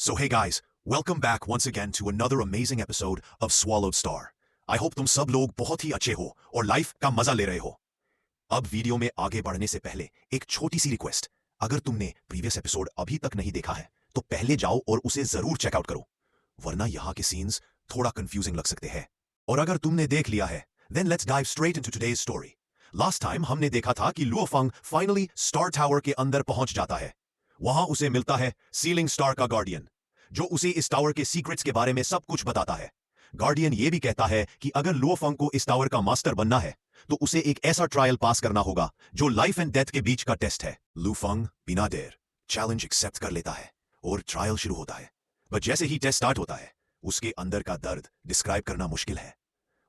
So hey guys, welcome back once again to another amazing episode of Swallowed Star. I hope तुम सब लोग बहुत ही अच्छे हो और लाइफ का मजा ले रहे हो। अब वीडियो में आगे बढ़ने से पहले एक छोटी सी रिक्वेस्ट, अगर तुमने प्रीवियस एपिसोड अभी तक नहीं देखा है तो पहले जाओ और उसे जरूर चेकआउट करो, वरना यहाँ के सीन्स थोड़ा कंफ्यूजिंग लग सकते हैं। और अगर तुमने देख लिया है then let's dive straight into today's story. Last time हमने देखा था कि लुओ फंग फाइनली स्टार टावर के अंदर पहुंच जाता है। वहां उसे मिलता है सीलिंग स्टार का गार्डियन, जो उसे इस टावर के सीक्रेट्स के बारे में सब कुछ बताता है। गार्डियन ये भी कहता है कि अगर लुओ फंग को इस टावर का मास्टर बनना है तो उसे एक ऐसा ट्रायल पास करना होगा जो लाइफ एंड डेथ के बीच का टेस्ट है। लुओ फंग बिना देर चैलेंज एक्सेप्ट कर लेता है और ट्रायल शुरू होता है। बट जैसे ही टेस्ट स्टार्ट होता है, उसके अंदर का दर्द डिस्क्राइब करना मुश्किल है।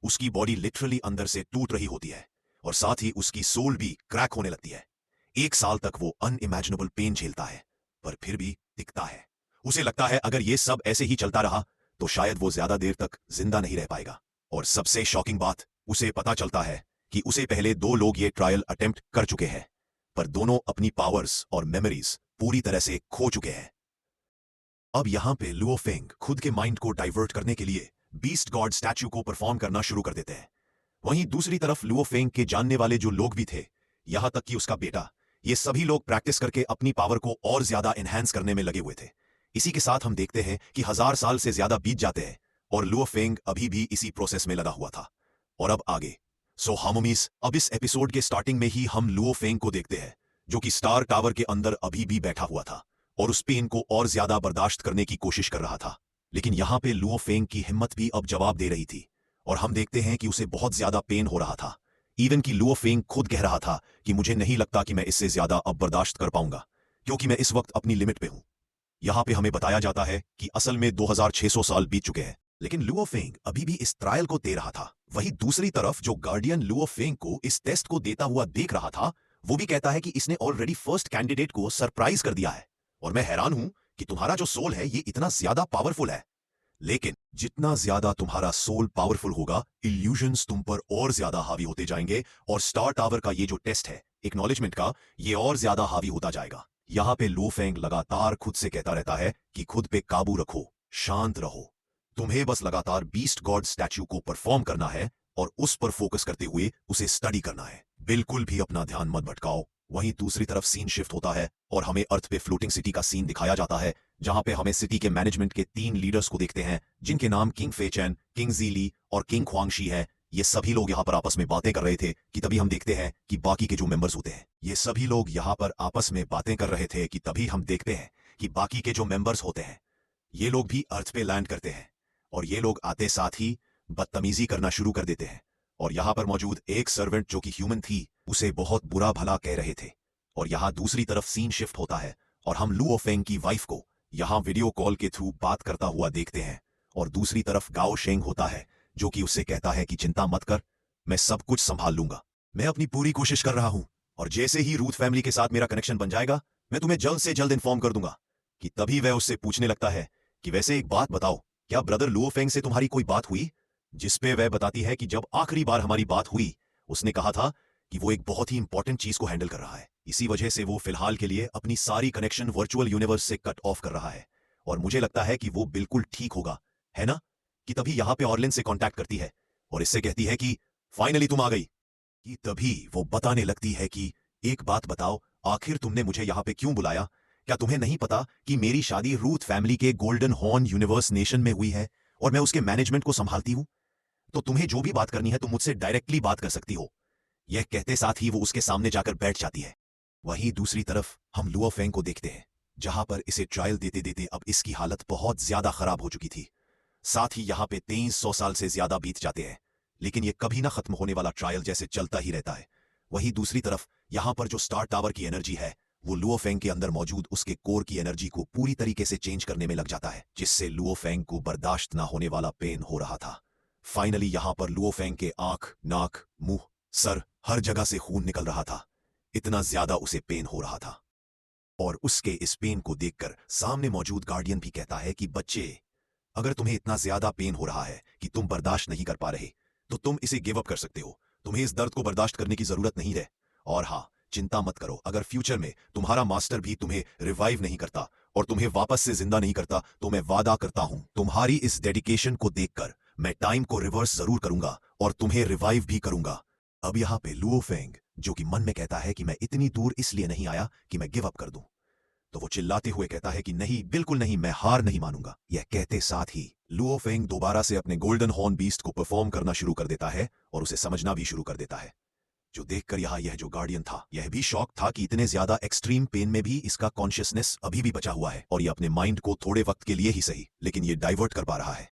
उसकी बॉडी लिटरली अंदर से टूट रही होती है और साथ ही उसकी सोल भी क्रैक होने लगती है। 1 साल तक वो अनइमेजिनेबल पेन झेलता है, पर फिर भी टिकता है। उसे लगता है अगर ये सब ऐसे ही चलता रहा तो शायद वो ज्यादा देर तक जिंदा नहीं रह पाएगा। और सबसे शॉकिंग बात, उसे पता चलता है कि उसे पहले 2 लोग ये ट्रायल अटेम्प्ट कर चुके हैं, पर दोनों अपनी पावर्स और मेमोरीज पूरी तरह से खो चुके हैं। अब यहां पे लुओ फेंग खुद के माइंड को डाइवर्ट करने के लिए बीस्ट गॉड स्टैच्यू को परफॉर्म करना शुरू कर देते हैं। वहीं दूसरी तरफ लुओ फेंग के जानने वाले जो लोग भी थे, यहां तक कि उसका बेटा, ये सभी लोग प्रैक्टिस करके अपनी पावर को और ज्यादा एनहांस करने में लगे हुए थे। इसी के साथ हम देखते हैं कि 1000 साल से ज्यादा बीत जाते हैं और लुओ फेंग अभी भी इसी प्रोसेस में लगा हुआ था। और अब आगे हामोमीस, अब इस एपिसोड के स्टार्टिंग में ही हम लुओ फेंग को देखते हैं, जो कि स्टार टावर के अंदर अभी भी बैठा हुआ था और उस पेन को और ज्यादा बर्दाश्त करने की कोशिश कर रहा था। लेकिन यहां पे लुओ फेंग की हिम्मत भी अब जवाब दे रही थी और हम देखते हैं कि उसे बहुत ज्यादा पेन हो रहा था। इवन कि लुओ फेंग खुद कह रहा था कि मुझे नहीं लगता कि मैं इससे ज्यादा अब बर्दाश्त कर पाऊंगा, क्योंकि मैं इस वक्त अपनी लिमिट पे हूं। यहां पे हमें बताया जाता है कि असल में 2600 साल बीत चुके हैं, लेकिन लुओ फेंग अभी भी इस ट्रायल को दे रहा था। वहीं दूसरी तरफ जो गार्डियन लुओ फेंग को इस टेस्ट को देता हुआ देख रहा था, वो भी कहता है कि इसने ऑलरेडी फर्स्ट कैंडिडेट को सरप्राइज कर दिया है और मैं हैरान हूं कि तुम्हारा जो सोल है ये इतना ज्यादा पावरफुल है। लेकिन जितना ज्यादा तुम्हारा सोल पावरफुल होगा, इल्यूजन्स तुम पर और ज्यादा हावी होते जाएंगे और स्टार टावर का ये जो टेस्ट है एक्नॉलेजमेंट का, ये और ज्यादा हावी होता जाएगा। यहां पे लुओ फेंग लगातार खुद से कहता रहता है कि खुद पे काबू रखो, शांत रहो, तुम्हें बस लगातार बीस्ट गॉड स्टैच्यू को परफॉर्म करना है और उस पर फोकस करते हुए उसे स्टडी करना है। बिल्कुल भी अपना ध्यान मत भटकाओ। वहीं दूसरी तरफ सीन शिफ्ट होता है और हमें अर्थ पे फ्लोटिंग सिटी का सीन दिखाया जाता है, जहां पे हमें सिटी के मैनेजमेंट के 3 लीडर्स को देखते हैं, जिनके नाम किंग फेचेन, किंग जीली और किंग ख्वांगशी है। ये सभी लोग यहाँ पर आपस में बातें कर रहे थे कि तभी हम देखते हैं कि बाकी के जो मेंबर्स होते हैं, ये सभी लोग यहाँ पर आपस में बातें कर रहे थे कि तभी हम देखते हैं कि बाकी के जो मेंबर्स होते हैं, ये लोग भी अर्थ पे लैंड करते हैं और ये लोग आते साथ ही बदतमीजी करना शुरू कर देते हैं। और यहाँ पर मौजूद एक सर्वेंट जो कि ह्यूमन थी, उसे बहुत बुरा भला कह रहे थे। और यहाँ दूसरी तरफ सीन शिफ्ट होता है और हम लुओ फेंग की वाइफ को यहाँ वीडियो कॉल के थ्रू बात करता हुआ देखते हैं। और दूसरी तरफ गाओ शेंग होता है, जो कि उससे कहता है कि चिंता मत कर, मैं सब कुछ संभाल लूंगा, मैं अपनी पूरी कोशिश कर रहा हूं और जैसे ही रूथ फैमिली के साथ मेरा कनेक्शन बन जाएगा, मैं तुम्हें जल्द से जल्द इन्फॉर्म कर दूंगा। कि तभी वह उससे पूछने लगता है कि वैसे एक बात बताओ, क्या ब्रदर लुओ फेंग से तुम्हारी कोई बात हुई? जिसपे वह बताती है कि जब आखिरी बार हमारी बात हुई, उसने कहा था कि वो एक बहुत ही इंपॉर्टेंट चीज को हैंडल कर रहा है, इसी वजह से वो फिलहाल के लिए अपनी सारी कनेक्शन वर्चुअल यूनिवर्स से कट ऑफ कर रहा है और मुझे लगता है कि वो बिल्कुल ठीक होगा, है ना? कि तभी यहां पे ऑर्लिन से कांटेक्ट करती है और इससे कहती है कि फाइनली तुम आ गई। कि तभी वो बताने लगती है कि एक बात बताओ, आखिर तुमने मुझे यहां पे क्यों बुलाया? क्या तुम्हें नहीं पता कि मेरी शादी रूथ फैमिली के गोल्डन हॉर्न यूनिवर्स नेशन में हुई है और मैं उसके मैनेजमेंट को संभालती हूं? तो तुम्हें जो भी बात करनी है तुम मुझसे डायरेक्टली बात कर सकती हो। यह कहते साथ ही वो उसके सामने जाकर बैठ जाती है। वहीं दूसरी तरफ हम लुओ फेंग को देखते हैं, जहां पर इसे ट्रायल देते देते अब इसकी हालत बहुत ज्यादा खराब हो चुकी थी। साथ ही यहां पे 2300 साल से ज्यादा बीत जाते हैं, लेकिन यह कभी ना खत्म होने वाला ट्रायल जैसे चलता ही रहता है। वहीं दूसरी तरफ यहां पर जो स्टार टावर की एनर्जी है, वो लुओ फेंग के अंदर मौजूद उसके कोर की एनर्जी को पूरी तरीके से चेंज करने में लग जाता है, जिससे लुओ फेंग को बर्दाश्त ना होने वाला पेन हो रहा था। फाइनली यहां पर लुओ फेंग के आंख, नाक, मुंह, सर, हर जगह से खून निकल रहा था। इतना ज्यादा उसे पेन हो रहा था और उसके इस पेन को देखकर सामने मौजूद गार्डियन भी कहता है कि बच्चे, अगर तुम्हें इतना ज्यादा पेन हो रहा है कि तुम बर्दाश्त नहीं कर पा रहे, तो तुम इसे गिव अप कर सकते हो। तुम्हें इस दर्द को बर्दाश्त करने की जरूरत नहीं है। और हाँ, चिंता मत करो, अगर फ्यूचर में तुम्हारा मास्टर भी तुम्हें रिवाइव नहीं करता और तुम्हें वापस से जिंदा नहीं करता तो मैं वादा करता हूं तुम्हारी इस डेडिकेशन को देखकर मैं टाइम को रिवर्स जरूर करूंगा और तुम्हें रिवाइव भी करूंगा। अब यहाँ पे लुओ फेंग, जो कि मन में कहता है कि मैं इतनी दूर इसलिए नहीं आया कि मैं गिव अप कर दूं, तो वो चिल्लाते हुए कहता है कि नहीं, बिल्कुल नहीं, मैं हार नहीं मानूंगा। यह कहते साथ ही लुओ फेंग दोबारा से अपने गोल्डन हॉर्न बीस्ट को परफॉर्म करना शुरू कर देता है और उसे समझना भी शुरू कर देता है। जो देखकर यहाँ यह जो गार्डियन था यह भी शॉक था कि इतने ज्यादा एक्सट्रीम पेन में भी इसका कॉन्शियसनेस अभी भी बचा हुआ है और यह अपने माइंड को थोड़े वक्त के लिए ही सही लेकिन ये डाइवर्ट कर पा रहा है।